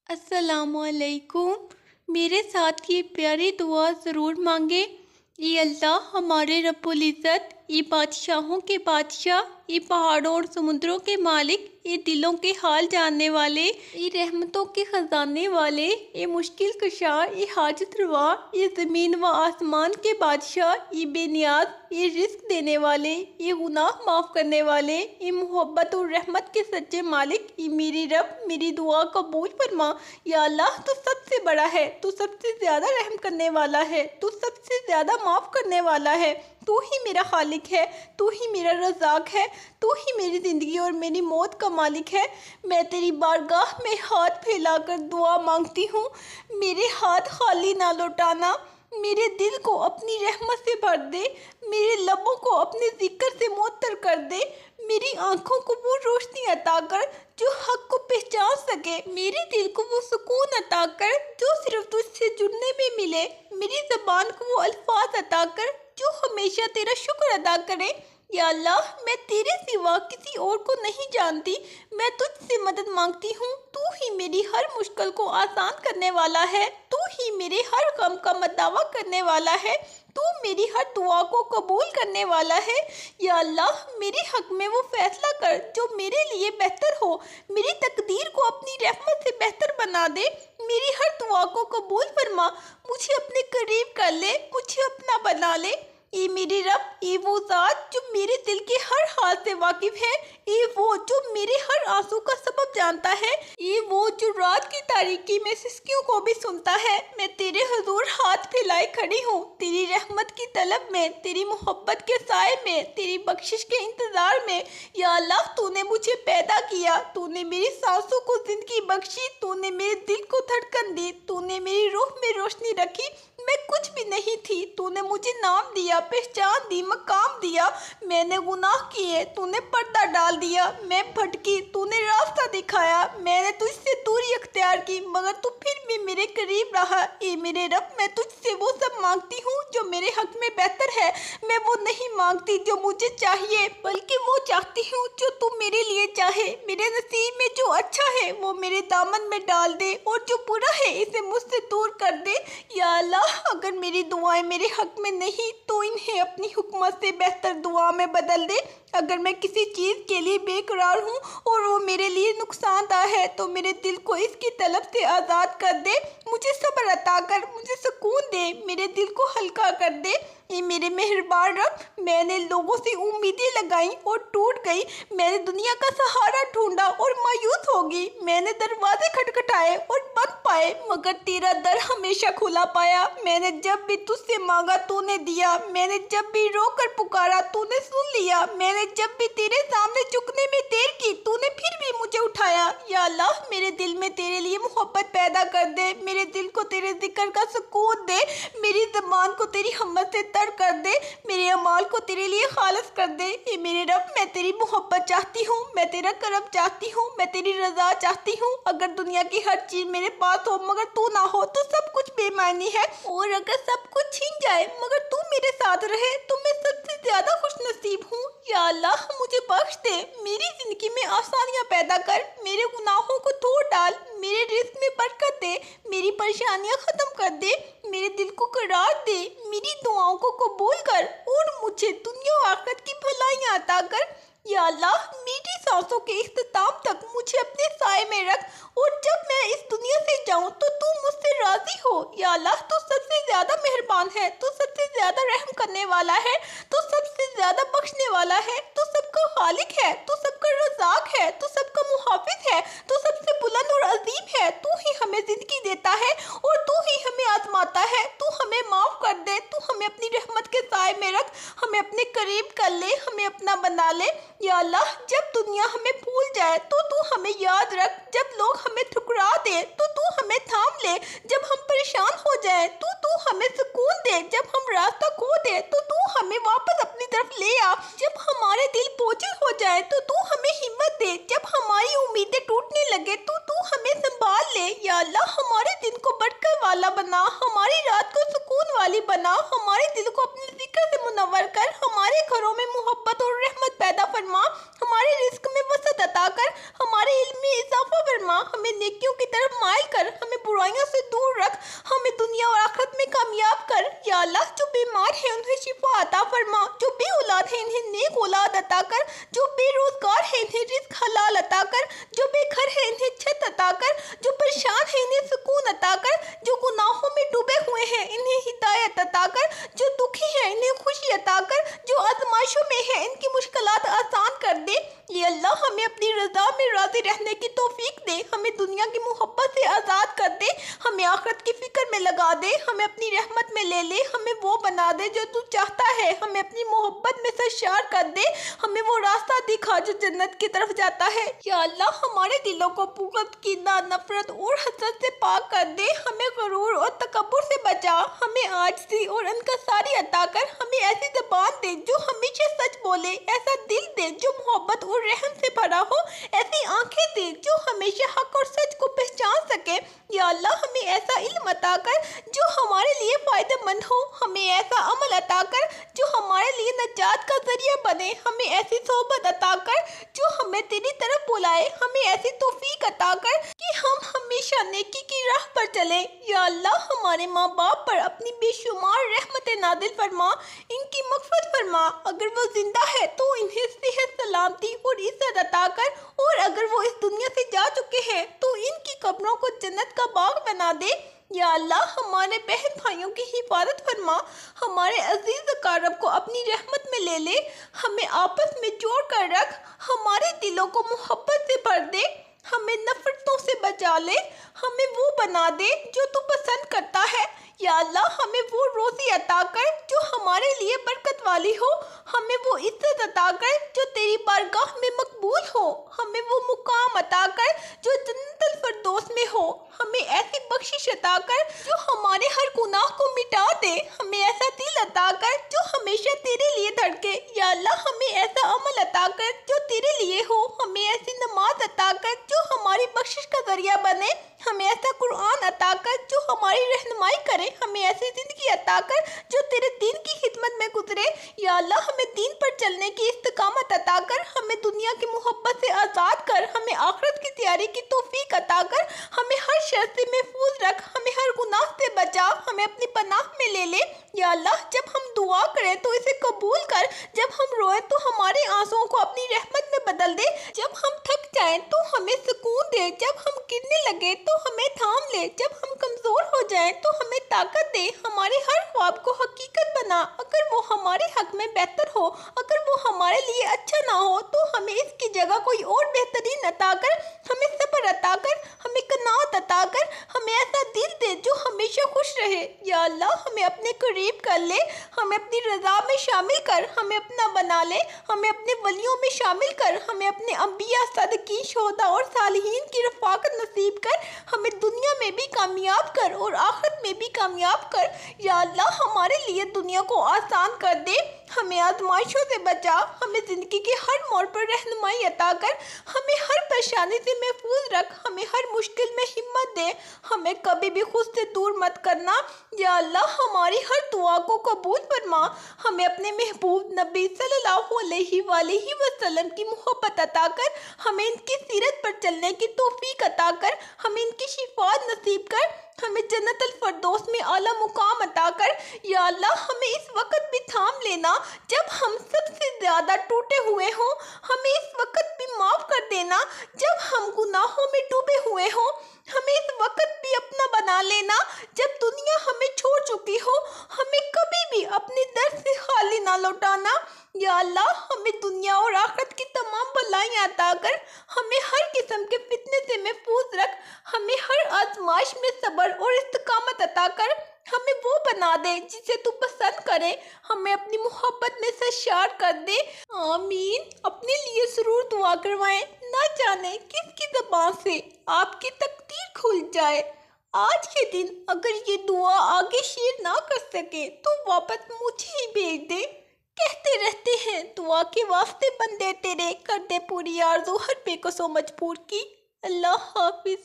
السلام علیکم۔ میرے ساتھ یہ پیاری دعا ضرور مانگے۔ اے اللہ ہمارے رب العزت، یہ بادشاہوں کے بادشاہ، یہ پہاڑوں اور سمندروں کے مالک، یہ دلوں کے حال جاننے والے، یہ رحمتوں کے خزانے والے، یہ مشکل کشا، یہ حاجت روا، یہ زمین و آسمان کے بادشاہ، یہ بے نیاز، یہ رزق دینے والے، یہ گناہ معاف کرنے والے، یہ محبت اور رحمت کے سچے مالک، یہ میری رب میری دعا قبول فرما۔ یا اللہ تو سب سے بڑا ہے، تو سب سے زیادہ رحم کرنے والا ہے، تو سب سے زیادہ معاف کرنے والا ہے، تو ہی میرا خالق ہے، تو ہی میرا رزاق ہے، تو ہی میری زندگی اور میری موت کا مالک ہے۔ میں تیری بارگاہ میں ہاتھ پھیلا کر دعا مانگتی ہوں، میرے ہاتھ خالی نہ لوٹانا، میرے دل کو اپنی رحمت سے بھر دے، میرے لبوں کو اپنے ذکر سے معطر کر دے، میری آنکھوں کو وہ روشنی عطا کر جو حق کو پہچان سکے، میرے دل کو وہ سکون عطا کر جو صرف تجھ سے جڑنے میں ملے، میری زبان کو وہ الفاظ عطا کر جو ہمیشہ تیرا شکر ادا کرے۔ یا اللہ میں تیرے سوا کسی اور کو نہیں جانتی، میں تجھ سے مدد مانگتی ہوں، تو ہی میری ہر مشکل کو آسان کرنے والا ہے، تو ہی میرے ہر غم کا مداوع کرنے والا ہے، تو میری ہر دعا کو قبول کرنے والا ہے۔ یا اللہ میرے حق میں وہ فیصلہ کر جو میرے لیے بہتر ہو، میری تقدیر کو اپنی رحمت سے بہتر بنا دے، میری ہر دعا کو قبول فرما، مجھے اپنے قریب کر لے، مجھے اپنا بنا لے۔ اے میرے رب، اے وہ ذات جو میرے دل کے ہر حال سے واقف ہے، اے وہ جو میرے ہر آنسو کا سبب جانتا ہے، اے وہ جو رات کی تاریکی میں سسکیوں کو بھی سنتا ہے، میں تیرے حضور ہاتھ پھیلائے کھڑی ہوں، تیری رحمت کی طلب میں، تیری محبت کے سائے میں، تیری بخشش کے انتظار میں۔ یا اللہ تو نے مجھے پیدا کیا، تو نے میری سانسوں کو زندگی بخشی، تو نے میرے دل کو دھڑکن دی، تو نے میری روح میں روشنی رکھی، میں کچھ بھی نہیں تھی، تو نے مجھے نام دیا، پہچان دی، مقام دیا، میں نے گناہ کیے، تو نے پردہ ڈال دیا، میں بھٹکی، تو نے راستہ دکھایا، میں نے تجھ سے دوری اختیار کی مگر تو پھر بھی میرے قریب رہا۔ اے میرے رب میں تجھ سے وہ سب مانگتی ہوں جو میرے حق میں بہتر ہے، میں وہ نہیں مانگتی جو مجھے چاہیے بلکہ وہ چاہتی ہوں جو تو میرے لیے چاہے۔ میرے نصیب میں جو اچھا ہے وہ میرے دامن میں ڈال دے اور جو برا ہے اسے مجھ سے دور کر دے۔ یا اللہ اگر میری دعائیں میرے حق میں نہیں تو انہیں اپنی حکمت سے بہتر دعا میں بدل دے۔ اگر میں کسی چیز کے لیے بے قرار ہوں اور وہ میرے لیے نقصان دہ ہے تو میرے دل کو اس کی طلب سے آزاد کر دے، مجھے صبر عطا کر، مجھے سکون دے، میرے دل کو ہلکا کر دے۔ اے میرے مہربان رب، میں نے لوگوں سے امیدیں لگائیں اور ٹوٹ گئی، میں نے دنیا کا سہارا ڈھونڈا اور مایوس ہو گئی، میں نے دروازے کھٹکھٹائے اور بند پائے مگر تیرا در ہمیشہ کھلا پایا۔ میں نے جب بھی تجھ سے مانگا تو نے دیا، میں نے جب بھی رو کر پکارا تو نے سن لیا، میں نے جب بھی تیرے سامنے جھکنے میں دیر کی تو نے پھر بھی مجھے اٹھایا۔ یا اللہ میرے دل میں تیرے لیے محبت پیدا کر دے، میرے دل کو تیرے ذکر کا سکون دے، میری زبان کو تیری حمد سے تر کر دے، میرے اعمال کو تیرے لیے خالص کر دے۔ اے میرے رب میں تیری محبت چاہتی ہوں، میں تیرا کرم چاہتی ہوں، میں تیری رضا چاہتی ہوں۔ اگر دنیا کی ہر چیز میرے پاس ہو مگر تو نہ ہو تو سب کچھ بے معنی ہے، اور اگر سب کچھ چھین جائے مگر تو میرے ساتھ رہے تو میں سب سے زیادہ خوش نصیب ہوں۔ یا اللہ مجھے بخش دے، میری زندگی میں آسانیاں پیدا کر، میرے گناہوں کو دھو ڈال، میرے رزق میں برکت دے، میری پریشانیاں ختم کر دے، میرے دل کو قرار دے، میری دعاؤں کو قبول کر اور مجھے دنیا و آخرت کی بھلائیاں عطا کر۔ یا اللہ میری سانسوں کے اختتام تک مجھے اپنے سائے میں رکھ، اور جب میں اس دنیا سے جاؤں تو مجھ سے راضی ہو۔ یا اللہ تو سب سے زیادہ مہربان ہے، تو سب سے زیادہ رحم کرنے والا ہے، تو سب سے زیادہ بخشنے والا ہے، تو سب کا خالق ہے، تو سب کا رزاق ہے، تو سب کا محافظ ہے، تو سب سے بلند اور عظیم ہے، تو ہی ہمیں زندگی دیتا ہے اور تو ہی ہمیں آزماتا ہے، تو ہمیں معاف کر دے، تو ہمیں اپنی رحمت کے سائے میں رکھ، ہمیں اپنے قریب کر لے، ہمیں اپنا بنا لے۔ یا اللہ جب دنیا ہمیں بھول جائے تو ہمیں یاد رکھ، جب لوگ ہمیں ٹھکرا دے تو ہمیں تھام لے، جب ہم پریشان ہو جائیں تو ہمیں سکون دے، جب ہم راستہ کھو دے تو ہمیں واپس اپنی طرف لے آ، جب ہمارے دل بوجھل ہو جائے تو ہمیں ہمت دے، جب ہماری امیدیں ٹوٹنے لگے تو ہمیں سنبھال لے۔ یا اللہ ہمارے دن کو برکت والا بنا، ہماری رات کو سکون والی بنا، ہمارے دل کو اپنے ذکر سے منور کر، ہمارے گھروں میں محبت اور رحمت پیدا فرما، ہمارے رزق میں وسعت عطا کر، ہمارے علم میں اضافہ فرما، ہمیں نیکیوں کی طرف مائل کر اللہ جو بیمار ہیں انہیں شفا عطا فرما، جو بے اولاد ہیں انہیں نیک اولاد عطا کر، جو بے روزگار ہیں انہیں رزق حلال عطا کر، جو بے گھر ہیں انہیں چھت عطا کر، جو پریشان ہیں انہیں سکون عطا کر، جو گناہوں میں ڈوبے ہوئے ہیں انہیں ہدایت عطا کر، جو دکھی ہیں انہیں خوشی عطا کر، جو آزمائشوں میں ہیں ان کی مشکلات آسان کر دے۔ یہ اللہ ہمیں اپنی رضا میں راضی رہنے کی توفیق دے، ہمیں دنیا کی محبت سے آزاد کر دے، ہمیں آخرت کی فکر میں لگا دے، ہمیں اپنی رحمت میں لے لے، ہمیں وہ بنا دے جو تو چاہتا ہے، ہمیں اپنی محبت میں سرشار کر دے، ہمیں وہ راستہ دکھا جو جنت کی طرف جاتا ہے۔ یا اللہ ہمارے دلوں کو بغض، کینہ، نفرت اور حسد سے پاک کر دے، ہمیں غرور اور تکبر سے بچا، ہمیں عاجزی اور انکساری عطا کر، ہمیں ایسی زبان دے جو ہمیشہ سچ بولے، ایسا دل دے جو محبت اور رحم سے بھرا ہو، ایسی آنکھیں دے جو ہمیشہ حق اور سچ کو پہچان سکے۔ یا اللہ ہمیں ایسا علم عطا کر جو ہمارے لیے فائدہ مند ہو، ہمیں ایسا عمل عطا کر جو ہمارے لیے نجات کا ذریعہ بنے، ہمیں ایسی صحبت عطا کر جو ہمیں تیری طرف بلائے، ہمیں ایسی توفیق عطا کر کہ ہم ہمیشہ نیکی کی راہ پر چلیں۔ یا اللہ ہمارے ماں باپ پر اپنی بے شمار رحمت نازل فرما، ان کی مغفرت فرما، اگر وہ زندہ ہے تو انہیں صحت، سلامتی اور عزت عطا کر، اور اگر وہ اس دنیا سے جا چکے ہیں تو ان کی قبروں کو جنت کا باغ بنا دے۔ یا اللہ ہمارے بہن بھائیوں کی حفاظت فرما، ہمارے عزیز اقارب کو اپنی رحمت میں لے لے، ہمیں آپس میں جوڑ کر رکھ، ہمارے دلوں کو محبت سے بھر دے، ہمیں نفرتوں سے بچا لے، ہمیں وہ بنا دے جو تو پسند کرتا ہے۔ یا اللہ ہمیں وہ روزی عطا کر جو ہمارے لیے برکت والی ہو، ہمیں وہ عزت عطا کر جو تیری بارگاہ میں مقبول ہو، ہمیں وہ مقام عطا کر جو جنت الفردوس میں ہو، ہمیں ایسی بخشش عطا کر جو ہمارے ہر گناہ کو مٹا دے، ہمیں ایسا دل عطا کر جو ہمیشہ تیرے لیے دھڑکے۔ یا اللہ ہمیں ایسا عمل عطا کر جو تیرے لیے ہو، ہمیں ایسی نماز عطا کر جو ہماری بخشش کا ذریعہ بنے، ہمیں ایسا قرآن عطا کر جو ہماری رہنمائی کرے، ہمیں ایسی زندگی عطا کر جو تیرے دین کی خدمت میں گزرے۔ یا اللہ ہمیں دین پر چلنے کی استقامت عطا کر، ہمیں دنیا کی محبت سے آزاد کر، ہمیں آخرت کی تیاری کی توفیق عطا کر، ہمیں ہر شر سے محفوظ رکھ، ہمیں ہر گناہ سے بچا، ہمیں اپنی پناہ میں لے لے۔ یا اللہ جب ہم دعا کریں تو اسے قبول کر، جب ہم روئیں تو ہمارے آنسوؤں کو اپنی رحمت میں بدل دے، جب ہم تھک جائیں تو ہمیں سکون دے، جب ہم گرنے لگے تو ہمیں تھام لے، جب ہم کمزور ہو جائیں تو ہمیں طاقت دے، ہمارے ہر خواب کو حقیقت بنا، اگر وہ ہمارے حق میں بہتر ہو، اگر وہ ہمارے لیے اچھا نہ ہو تو ہمیں اس کی جگہ کوئی اور بہترین عطا کر، ہمیں صبر عطا کر، ہمیں قناعت عطا کر، ہمیں ایسا دل دے جو ہمیشہ خوش رہے۔ یا اللہ ہمیں اپنے قریب کر لے، ہمیں اپنی رضا میں شامل کر، ہمیں اپنا بنا لے، ہمیں اپنے ولیوں میں شامل کر، ہمیں اپنے انبیاء، صدیقین، شہداء اور صالحین کی رفاقت نصیب کر، ہمیں دنیا میں بھی کامیاب کر اور آخرت میں بھی کامیاب کر۔ یا اللہ ہمارے لیے دنیا کو آسان کر دے، ہمیں آزمائشوں سے بچا، ہمیں زندگی کے ہر موڑ پر رہنمائی عطا کر، ہمیں ہر پریشانی سے محفوظ رکھ، ہمیں ہر مشکل میں ہمت دے، ہمیں کبھی بھی خود سے دور مت کرنا۔ یا اللہ ہماری ہر دعا کو قبول فرما، ہمیں اپنے محبوب نبی صلی اللہ علیہ وآلہ وسلم کی محبت عطا کر، ہمیں ان کی سیرت پر چلنے کی توفیق عطا کر، ہمیں ان کی شفاعت نصیب کر، ہمیں جنت الفردوس میں اعلیٰ مقام عطا کر۔ یا اللہ ہمیں اس وقت بھی تھام لینا جب ہم سب سے زیادہ ٹوٹے ہوئے ہوں، ہمیں اس وقت بھی معاف کر دینا جب ہم گناہوں میں ڈوبے ہوئے ہوں، ہمیں اس وقت بھی اپنا بنا لینا جب دنیا ہمیں چھوڑ چکی ہو، ہمیں کبھی بھی اپنے در سے خالی نہ لوٹانا۔ یا اللہ ہمیں دنیا اور آخرت کی تمام بھلائیاں عطا کر، ہمیں ہر قسم کے فتنے سے محفوظ رکھ، ہمیں ہر آزمائش میں صبر اور استقامت عطا کر، ہمیں وہ بنا دے جسے تو پسند کرے، ہمیں اپنی محبت میں سرشار کر دے۔ آمین۔ اپنے لیے ضرور دعا کروائیں، نہ جانے کس کی زبان سے آپ کی تقدیر کھل جائے۔ آج کے دن اگر یہ دعا آگے شیئر نہ کر سکے تو واپس مجھے ہی بھیج دے۔ کہتے رہتے ہیں دعا کے واسطے بندے تیرے، کر دے پوری آرزو ہر بے کسو مجبور کی۔ اللہ حافظ۔